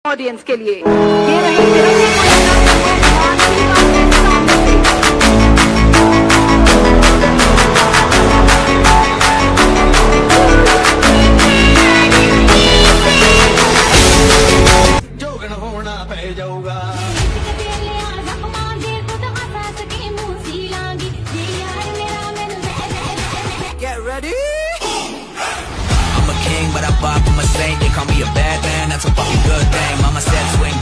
Audience के लिए ये रही Get ready. I'm a king, but I bop, I'm a saint. They call me a bad man, that's a fucking good thing. Mama said swing